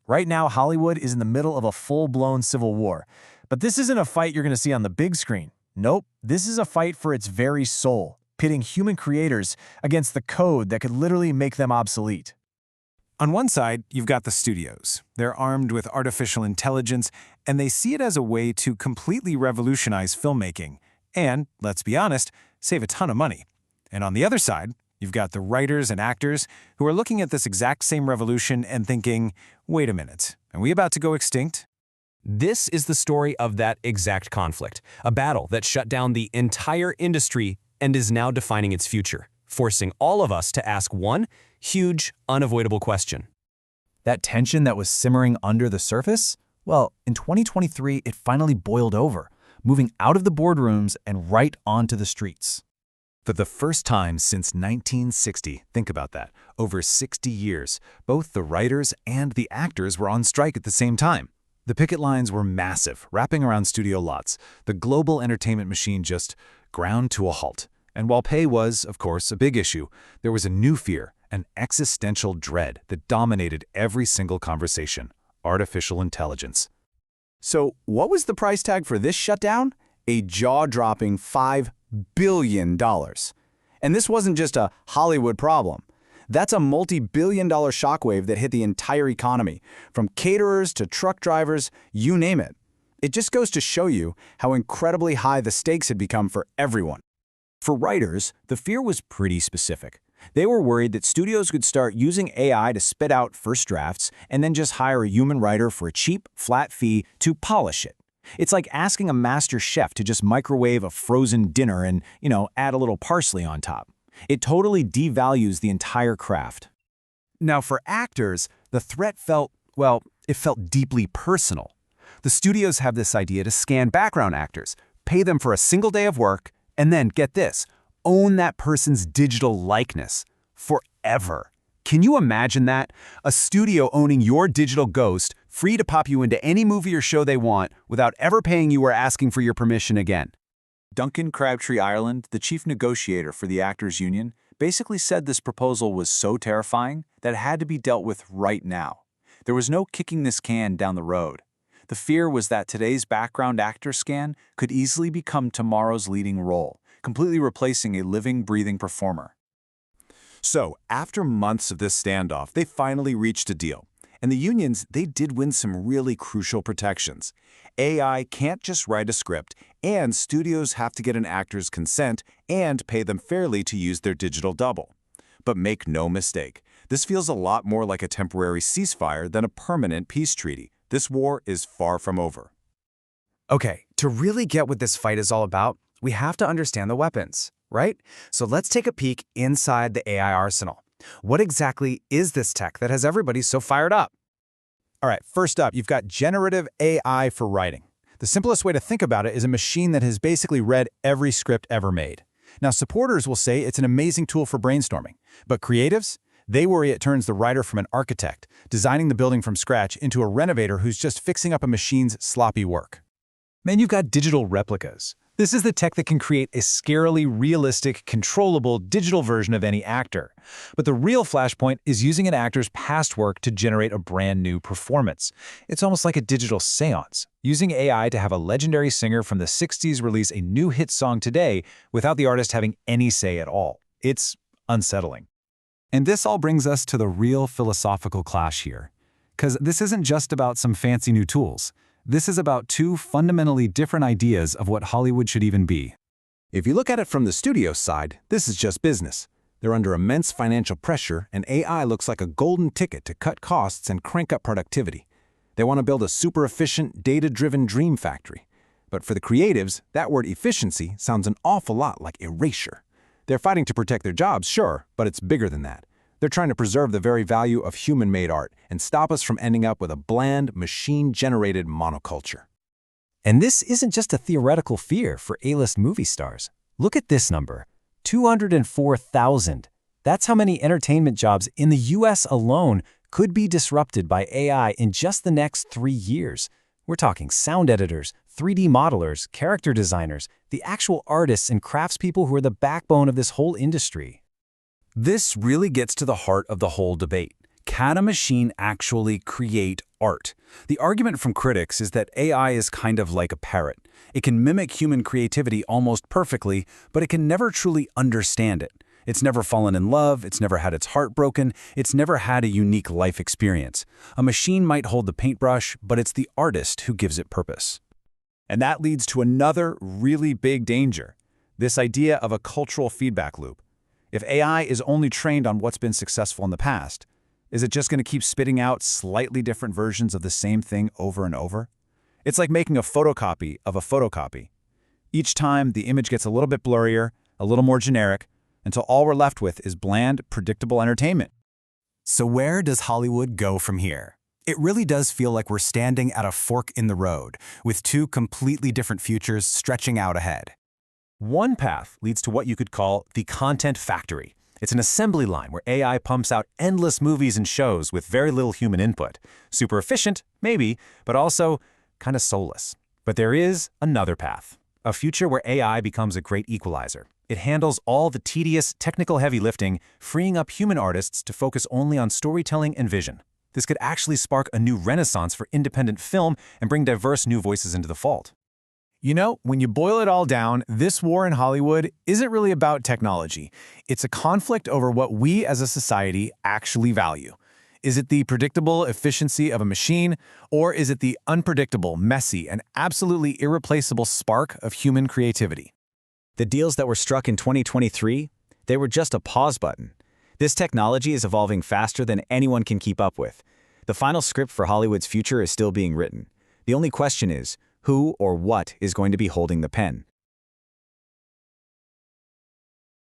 Right now, Hollywood is in the middle of a full-blown civil war. But this isn't a fight you're going to see on the big screen. Nope, this is a fight for its very soul, pitting human creators against the code that could literally make them obsolete. On one side, you've got the studios. They're armed with artificial intelligence, and they see it as a way to completely revolutionize filmmaking and, let's be honest, save a ton of money. And on the other side, you've got the writers and actors who are looking at this exact same revolution and thinking, wait a minute, are we about to go extinct? This is the story of that exact conflict, a battle that shut down the entire industry and is now defining its future, forcing all of us to ask one huge, unavoidable question. That tension that was simmering under the surface? Well, in 2023, it finally boiled over, moving out of the boardrooms and right onto the streets. For the first time since 1960, think about that, over 60 years, both the writers and the actors were on strike at the same time. The picket lines were massive, wrapping around studio lots. The global entertainment machine just ground to a halt. And while pay was, of course, a big issue, there was a new fear, an existential dread that dominated every single conversation: artificial intelligence. So what was the price tag for this shutdown? A jaw-dropping $5 billion. And this wasn't just a Hollywood problem. That's a multi-billion-dollar shockwave that hit the entire economy, from caterers to truck drivers, you name it. It just goes to show you how incredibly high the stakes had become for everyone. For writers, the fear was pretty specific. They were worried that studios could start using AI to spit out first drafts and then just hire a human writer for a cheap, flat fee to polish it. It's like asking a master chef to just microwave a frozen dinner and, add a little parsley on top. It totally devalues the entire craft. Now, for actors, the threat felt deeply personal. The studios have this idea to scan background actors, pay them for a single day of work, and then, get this, own that person's digital likeness forever. Can you imagine that? A studio owning your digital ghost, free to pop you into any movie or show they want without ever paying you or asking for your permission again. Duncan Crabtree Ireland, the chief negotiator for the Actors Union, basically said this proposal was so terrifying that it had to be dealt with right now. There was no kicking this can down the road. The fear was that today's background actor scan could easily become tomorrow's leading role, completely replacing a living, breathing performer. So, after months of this standoff, they finally reached a deal. And the unions, they did win some really crucial protections. AI can't just write a script, and studios have to get an actor's consent and pay them fairly to use their digital double. But make no mistake, this feels a lot more like a temporary ceasefire than a permanent peace treaty. This war is far from over. Okay, to really get what this fight is all about, we have to understand the weapons, right? So let's take a peek inside the AI arsenal. What exactly is this tech that has everybody so fired up? All right, first up, you've got generative AI for writing. The simplest way to think about it is a machine that has basically read every script ever made. Now, supporters will say it's an amazing tool for brainstorming, but creatives, they worry it turns the writer from an architect, designing the building from scratch, into a renovator who's just fixing up a machine's sloppy work. Then you've got digital replicas. This is the tech that can create a scarily realistic, controllable digital version of any actor. But the real flashpoint is using an actor's past work to generate a brand new performance. It's almost like a digital seance, using AI to have a legendary singer from the 60s release a new hit song today without the artist having any say at all. It's unsettling. And this all brings us to the real philosophical clash here. Because this isn't just about some fancy new tools. This is about two fundamentally different ideas of what Hollywood should even be. If you look at it from the studio side, this is just business. They're under immense financial pressure, and AI looks like a golden ticket to cut costs and crank up productivity. They want to build a super efficient, data-driven dream factory. But for the creatives, that word efficiency sounds an awful lot like erasure. They're fighting to protect their jobs, sure, but it's bigger than that. They're trying to preserve the very value of human-made art and stop us from ending up with a bland, machine-generated monoculture. And this isn't just a theoretical fear for A-list movie stars. Look at this number, 204,000. That's how many entertainment jobs in the US alone could be disrupted by AI in just the next 3 years. We're talking sound editors, 3D modelers, character designers, the actual artists and craftspeople who are the backbone of this whole industry. This really gets to the heart of the whole debate. Can a machine actually create art? The argument from critics is that AI is kind of like a parrot. It can mimic human creativity almost perfectly, but it can never truly understand it. It's never fallen in love, it's never had its heart broken, it's never had a unique life experience. A machine might hold the paintbrush, but it's the artist who gives it purpose. And that leads to another really big danger, this idea of a cultural feedback loop. If AI is only trained on what's been successful in the past, is it just going to keep spitting out slightly different versions of the same thing over and over? It's like making a photocopy of a photocopy. Each time, the image gets a little bit blurrier, a little more generic, until all we're left with is bland, predictable entertainment. So where does Hollywood go from here? It really does feel like we're standing at a fork in the road, with two completely different futures stretching out ahead. One path leads to what you could call the content factory. It's an assembly line where AI pumps out endless movies and shows with very little human input. Super efficient, maybe, but also kind of soulless. But there is another path, a future where AI becomes a great equalizer. It handles all the tedious, technical heavy lifting, freeing up human artists to focus only on storytelling and vision. This could actually spark a new renaissance for independent film and bring diverse new voices into the fold. You know, when you boil it all down, this war in Hollywood isn't really about technology. It's a conflict over what we as a society actually value. Is it the predictable efficiency of a machine, or is it the unpredictable, messy, and absolutely irreplaceable spark of human creativity? The deals that were struck in 2023, they were just a pause button. This technology is evolving faster than anyone can keep up with. The final script for Hollywood's future is still being written. The only question is, who or what is going to be holding the pen?